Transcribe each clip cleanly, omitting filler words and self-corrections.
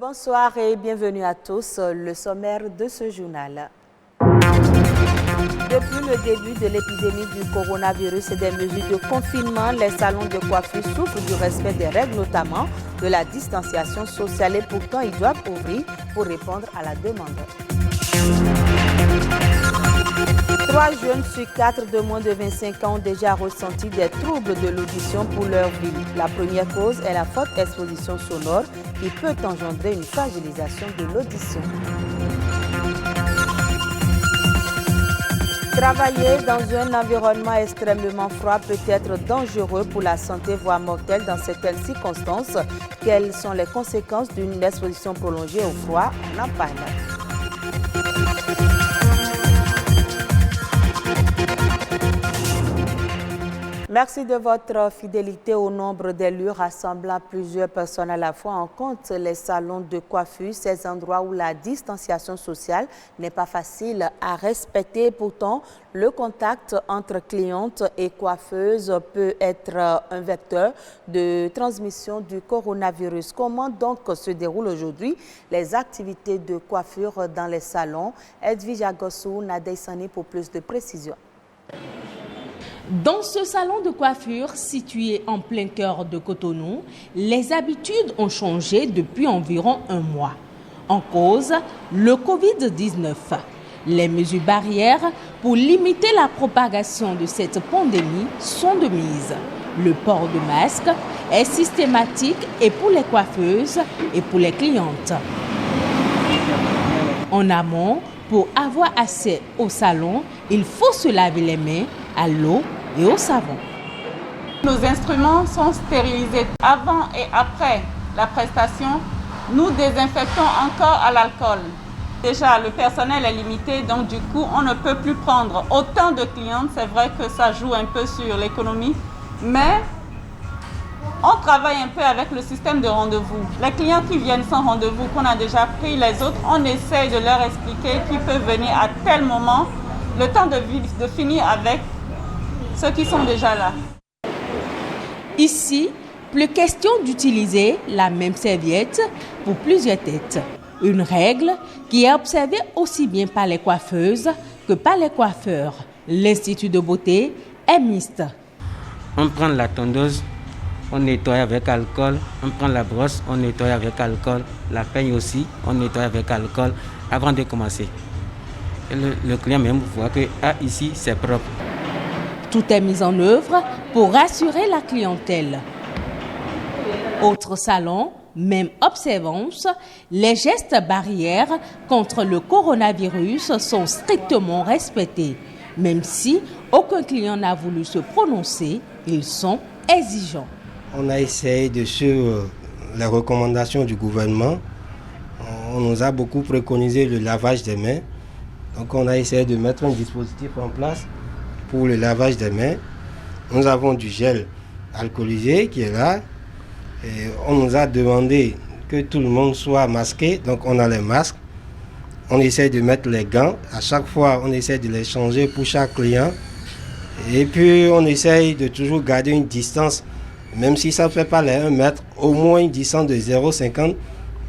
Bonsoir et bienvenue à tous. Le sommaire de ce journal. Depuis le début de l'épidémie du coronavirus et des mesures de confinement, les salons de coiffure souffrent du respect des règles, notamment de la distanciation sociale, et pourtant ils doivent ouvrir pour répondre à la demande. 3 jeunes sur 4 de moins de 25 ans ont déjà ressenti des troubles de l'audition pour leur vie. La première cause est la forte exposition sonore qui peut engendrer une fragilisation de l'audition. Travailler dans un environnement extrêmement froid peut être dangereux pour la santé, voire mortel dans certaines circonstances. Quelles sont les conséquences d'une exposition prolongée au froid? On en parle. Merci de votre fidélité au nombre des lieux rassemblant plusieurs personnes à la fois. On compte les salons de coiffure, ces endroits où la distanciation sociale n'est pas facile à respecter. Pourtant, le contact entre clientes et coiffeuses peut être un vecteur de transmission du coronavirus. Comment donc se déroulent aujourd'hui les activités de coiffure dans les salons? Edwige Agossou, Nadei Sani pour plus de précisions. Dans ce salon de coiffure situé en plein cœur de Cotonou, les habitudes ont changé depuis environ un mois. En cause, le Covid-19. Les mesures barrières pour limiter la propagation de cette pandémie sont de mise. Le port de masque est systématique et pour les coiffeuses et pour les clientes. En amont, pour avoir accès au salon, il faut se laver les mains à l'eau et au savon. Nos instruments sont stérilisés avant et après la prestation. Nous désinfectons encore à l'alcool. Déjà, le personnel est limité, donc du coup, on ne peut plus prendre autant de clientes. C'est vrai que ça joue un peu sur l'économie, mais on travaille un peu avec le système de rendez-vous. Les clients qui viennent sans rendez-vous, qu'on a déjà pris, les autres, on essaye de leur expliquer qu'ils peuvent venir à tel moment, le temps de finir avec ceux qui sont déjà là. Ici, plus question d'utiliser la même serviette pour plusieurs têtes. Une règle qui est observée aussi bien par les coiffeuses que par les coiffeurs. L'Institut de beauté est mixte. On prend la tondeuse, on nettoie avec alcool. On prend la brosse, on nettoie avec alcool. La peigne aussi, on nettoie avec alcool avant de commencer. Et le client même voit que ici, c'est propre. Tout est mis en œuvre pour rassurer la clientèle. Autre salon, même observance, les gestes barrières contre le coronavirus sont strictement respectés. Même si aucun client n'a voulu se prononcer, ils sont exigeants. On a essayé de suivre les recommandations du gouvernement. On nous a beaucoup préconisé le lavage des mains. Donc on a essayé de mettre un dispositif en place pour le lavage des mains. Nous avons du gel alcoolisé qui est là. Et on nous a demandé que tout le monde soit masqué. Donc on a les masques. On essaie de mettre les gants. À chaque fois, on essaie de les changer pour chaque client. Et puis on essaye de toujours garder une distance, même si ça ne fait pas les 1 mètre, au moins une distance de 0,50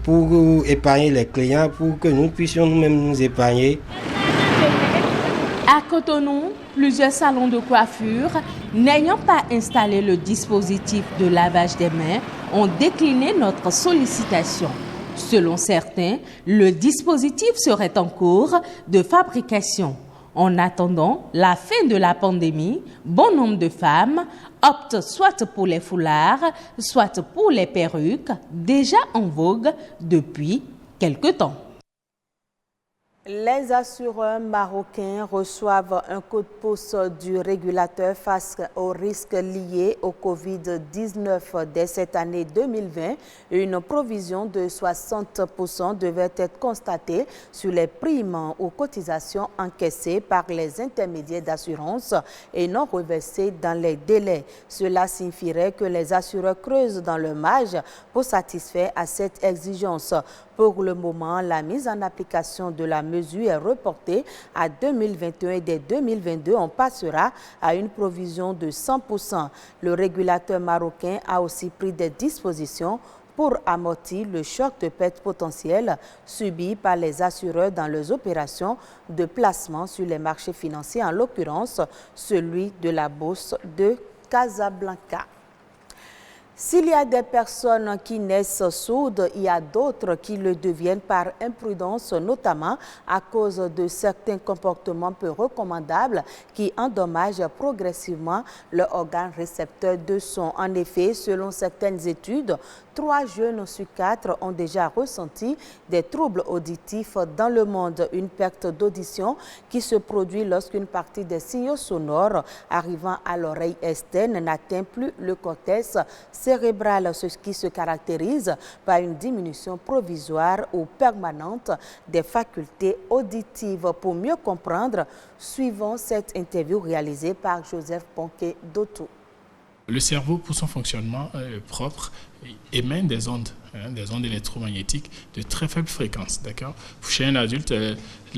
pour épargner les clients, pour que nous puissions nous-mêmes nous épargner. À Cotonou, plusieurs salons de coiffure, n'ayant pas installé le dispositif de lavage des mains, ont décliné notre sollicitation. Selon certains, le dispositif serait en cours de fabrication. En attendant la fin de la pandémie, bon nombre de femmes optent soit pour les foulards, soit pour les perruques, déjà en vogue depuis quelque temps. Les assureurs marocains reçoivent un coup de pouce du régulateur face aux risques liés au Covid-19 dès cette année 2020. Une provision de 60% devait être constatée sur les primes ou cotisations encaissées par les intermédiaires d'assurance et non reversées dans les délais. Cela signifierait que les assureurs creusent dans le marge pour satisfaire à cette exigence. Pour le moment, la mise en application de la mesure est reportée à 2021 et dès 2022, on passera à une provision de 100%. Le régulateur marocain a aussi pris des dispositions pour amortir le choc de perte potentiel subi par les assureurs dans leurs opérations de placement sur les marchés financiers, en l'occurrence celui de la bourse de Casablanca. S'il y a des personnes qui naissent sourdes, il y a d'autres qui le deviennent par imprudence, notamment à cause de certains comportements peu recommandables qui endommagent progressivement leur organe récepteur de son. En effet, selon certaines études, 3 jeunes sur 4 ont déjà ressenti des troubles auditifs dans le monde. Une perte d'audition qui se produit lorsqu'une partie des signaux sonores arrivant à l'oreille externe n'atteint plus le cortex cérébral, ce qui se caractérise par une diminution provisoire ou permanente des facultés auditives. Pour mieux comprendre, suivons cette interview réalisée par Joseph Ponquet-Dotou. Le cerveau, pour son fonctionnement propre, émet des ondes électromagnétiques de très faible fréquence. D'accord ? Chez un adulte,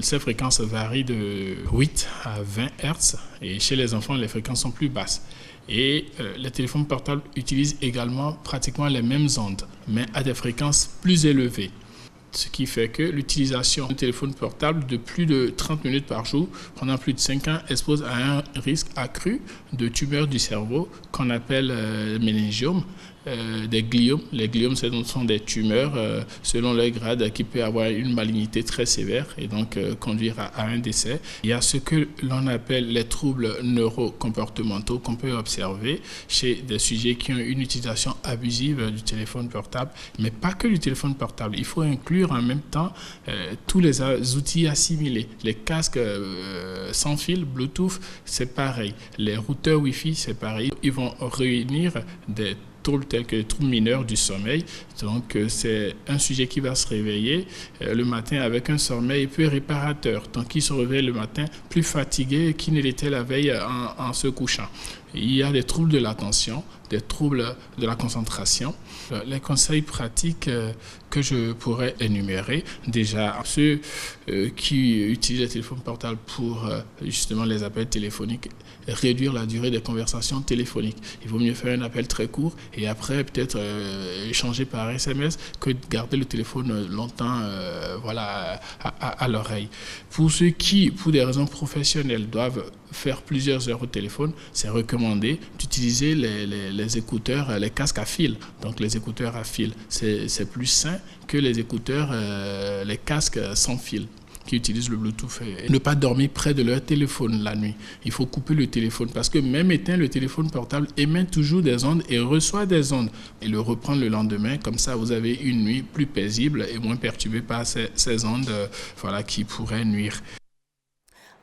ces fréquences varient de 8 à 20 Hz et chez les enfants, les fréquences sont plus basses. Et les téléphones portables utilisent également pratiquement les mêmes ondes, mais à des fréquences plus élevées. Ce qui fait que l'utilisation de téléphone portable de plus de 30 minutes par jour pendant plus de 5 ans expose à un risque accru de tumeurs du cerveau qu'on appelle méningiome, des gliomes. Les gliomes, ce sont des tumeurs selon leur grade qui peut avoir une malignité très sévère et donc conduire à un décès. Il y a ce que l'on appelle les troubles neurocomportementaux qu'on peut observer chez des sujets qui ont une utilisation abusive du téléphone portable, mais pas que du téléphone portable. Il faut inclure en même temps tous les outils assimilés. Les casques sans fil, Bluetooth, c'est pareil. Les routeurs Wi-Fi, c'est pareil. Ils vont réunir des troubles tels que les troubles mineurs du sommeil. Donc, c'est un sujet qui va se réveiller le matin avec un sommeil peu réparateur. Donc, il se réveille le matin plus fatigué qu'il ne l'était la veille en se couchant. Il y a des troubles de l'attention, des troubles de la concentration. Les conseils pratiques que je pourrais énumérer, déjà ceux qui utilisent les téléphones portables pour justement les appels téléphoniques, réduire la durée des conversations téléphoniques. Il vaut mieux faire un appel très court et après peut-être échanger par SMS que de garder le téléphone longtemps à l'oreille. Pour ceux qui, pour des raisons professionnelles, doivent faire plusieurs heures au téléphone, c'est recommandé d'utiliser les écouteurs, les casques à fil. Donc les écouteurs à fil, c'est plus sain que les écouteurs, les casques sans fil qui utilisent le Bluetooth. Et ne pas dormir près de leur téléphone la nuit. Il faut couper le téléphone parce que même éteint, le téléphone portable émet toujours des ondes et reçoit des ondes. Et le reprendre le lendemain, comme ça vous avez une nuit plus paisible et moins perturbée par ces ondes qui pourraient nuire.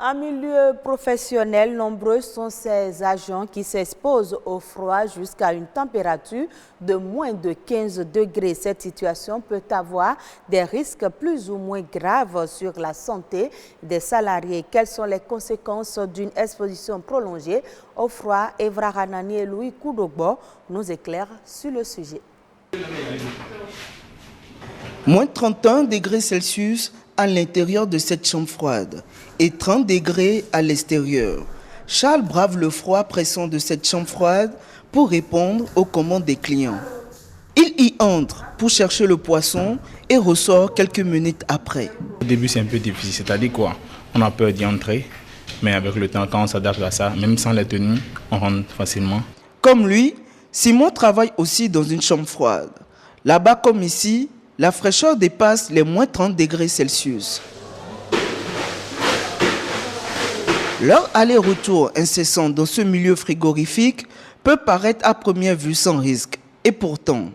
En milieu professionnel, nombreux sont ces agents qui s'exposent au froid jusqu'à une température de moins de 15 degrés. Cette situation peut avoir des risques plus ou moins graves sur la santé des salariés. Quelles sont les conséquences d'une exposition prolongée au froid? Evra Ranani et Louis Koudogbo nous éclairent sur le sujet. Moins 31 degrés Celsius à l'intérieur de cette chambre froide et 30 degrés à l'extérieur. Charles brave le froid pressant de cette chambre froide pour répondre aux commandes des clients. Il y entre pour chercher le poisson et ressort quelques minutes après. Au début, c'est un peu difficile, c'est-à-dire quoi? On a peur d'y entrer, mais avec le temps, quand on s'adapte à ça, même sans les tenues, on rentre facilement. Comme lui, Simon travaille aussi dans une chambre froide. Là-bas comme ici, la fraîcheur dépasse les moins 30 degrés Celsius. Leur aller-retour incessant dans ce milieu frigorifique peut paraître à première vue sans risque. Et pourtant,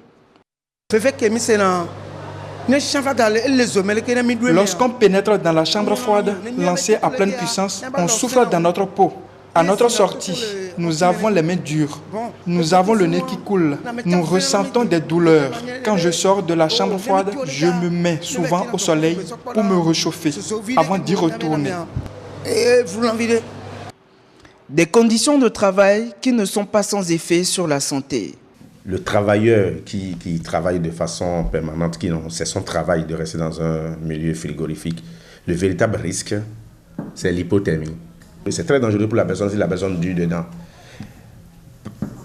lorsqu'on pénètre dans la chambre froide, lancée à pleine puissance, on souffle dans notre peau. À notre sortie, nous avons les mains dures, nous avons le nez qui coule, nous ressentons des douleurs. Quand je sors de la chambre froide, je me mets souvent au soleil pour me réchauffer avant d'y retourner. Des conditions de travail qui ne sont pas sans effet sur la santé. Le travailleur qui travaille de façon permanente, c'est son travail de rester dans un milieu frigorifique, le véritable risque, c'est l'hypothermie. C'est très dangereux pour la personne si la personne dure dedans.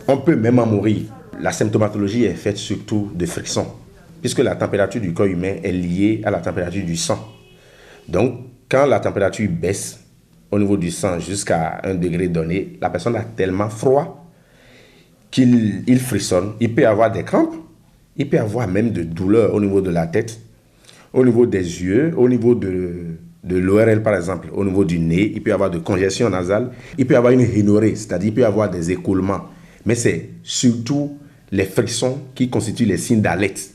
On peut même en mourir. La symptomatologie est faite surtout de frictions. puisque la température du corps humain est liée à la température du sang. Donc, quand la température baisse au niveau du sang jusqu'à un degré donné, la personne a tellement froid qu'il frissonne. Il peut avoir des crampes, il peut avoir même de douleurs au niveau de la tête, au niveau des yeux, au niveau de l'ORL par exemple, au niveau du nez, il peut y avoir de congestion nasale, il peut y avoir une rhinorrhée, c'est-à-dire il peut y avoir des écoulements. Mais c'est surtout les frissons qui constituent les signes d'alerte.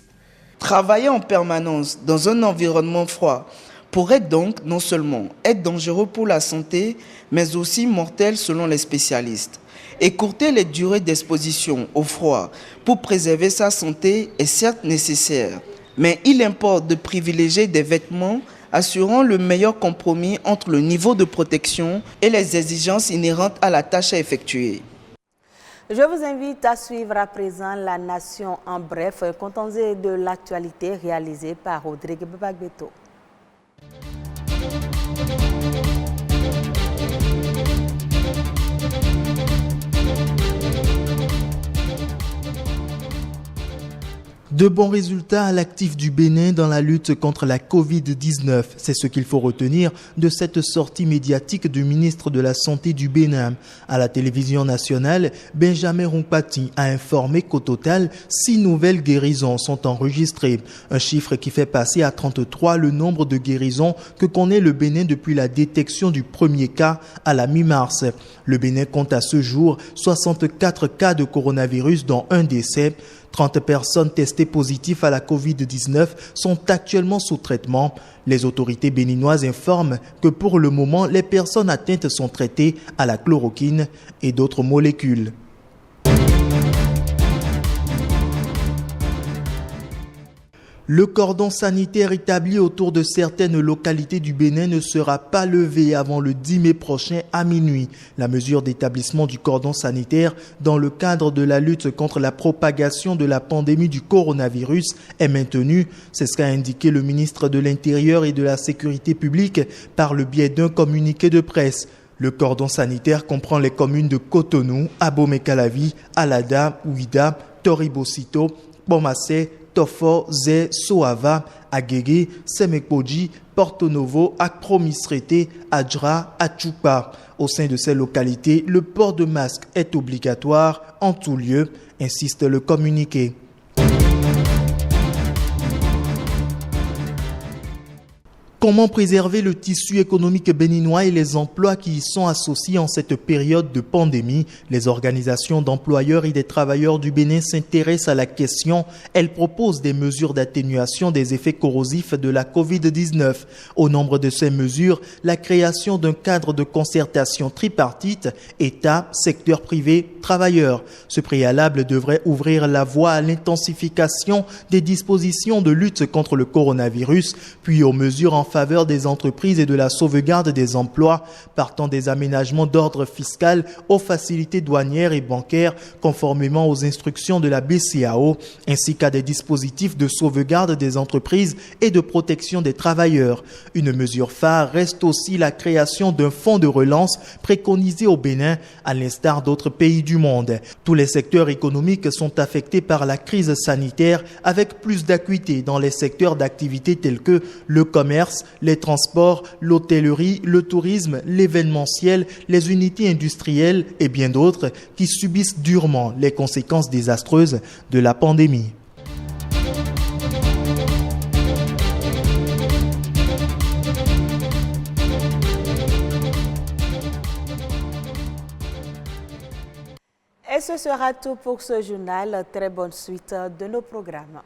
Travailler en permanence dans un environnement froid pourrait donc non seulement être dangereux pour la santé, mais aussi mortel selon les spécialistes. Écourter les durées d'exposition au froid pour préserver sa santé est certes nécessaire, mais il importe de privilégier des vêtements assurant le meilleur compromis entre le niveau de protection et les exigences inhérentes à la tâche à effectuer. Je vous invite à suivre à présent La Nation en bref, condensé de l'actualité réalisé par Rodrigue Babagbeto. De bons résultats à l'actif du Bénin dans la lutte contre la Covid-19. C'est ce qu'il faut retenir de cette sortie médiatique du ministre de la Santé du Bénin. À la télévision nationale, Benjamin Rompati a informé qu'au total, 6 nouvelles guérisons sont enregistrées. Un chiffre qui fait passer à 33 le nombre de guérisons que connaît le Bénin depuis la détection du premier cas à la mi-mars. Le Bénin compte à ce jour 64 cas de coronavirus, dont un décès. 30 personnes testées positives à la Covid-19 sont actuellement sous traitement. Les autorités béninoises informent que pour le moment, les personnes atteintes sont traitées à la chloroquine et d'autres molécules. Le cordon sanitaire établi autour de certaines localités du Bénin ne sera pas levé avant le 10 mai prochain à minuit. La mesure d'établissement du cordon sanitaire dans le cadre de la lutte contre la propagation de la pandémie du coronavirus est maintenue. C'est ce qu'a indiqué le ministre de l'Intérieur et de la Sécurité publique par le biais d'un communiqué de presse. Le cordon sanitaire comprend les communes de Cotonou, Abomey-Calavi, Alada, Ouida, Toribocito, Bomassé, Tofo, Zé, Soava, Agégué, Semekpoji, Porto Novo, Akpromisrete, Adjra, Achupa. Au sein de ces localités, le port de masque est obligatoire en tout lieu, insiste le communiqué. Comment préserver le tissu économique béninois et les emplois qui y sont associés en cette période de pandémie? Les organisations d'employeurs et des travailleurs du Bénin s'intéressent à la question. Elles proposent des mesures d'atténuation des effets corrosifs de la Covid-19. Au nombre de ces mesures, la création d'un cadre de concertation tripartite, État, secteur privé, travailleurs. Ce préalable devrait ouvrir la voie à l'intensification des dispositions de lutte contre le coronavirus, puis aux mesures en faveur des entreprises et de la sauvegarde des emplois, partant des aménagements d'ordre fiscal aux facilités douanières et bancaires conformément aux instructions de la BCAO, ainsi qu'à des dispositifs de sauvegarde des entreprises et de protection des travailleurs. Une mesure phare reste aussi la création d'un fonds de relance préconisé au Bénin, à l'instar d'autres pays du monde. Tous les secteurs économiques sont affectés par la crise sanitaire, avec plus d'acuité dans les secteurs d'activité tels que le commerce, les transports, l'hôtellerie, le tourisme, l'événementiel, les unités industrielles et bien d'autres qui subissent durement les conséquences désastreuses de la pandémie. Et ce sera tout pour ce journal. Très bonne suite de nos programmes.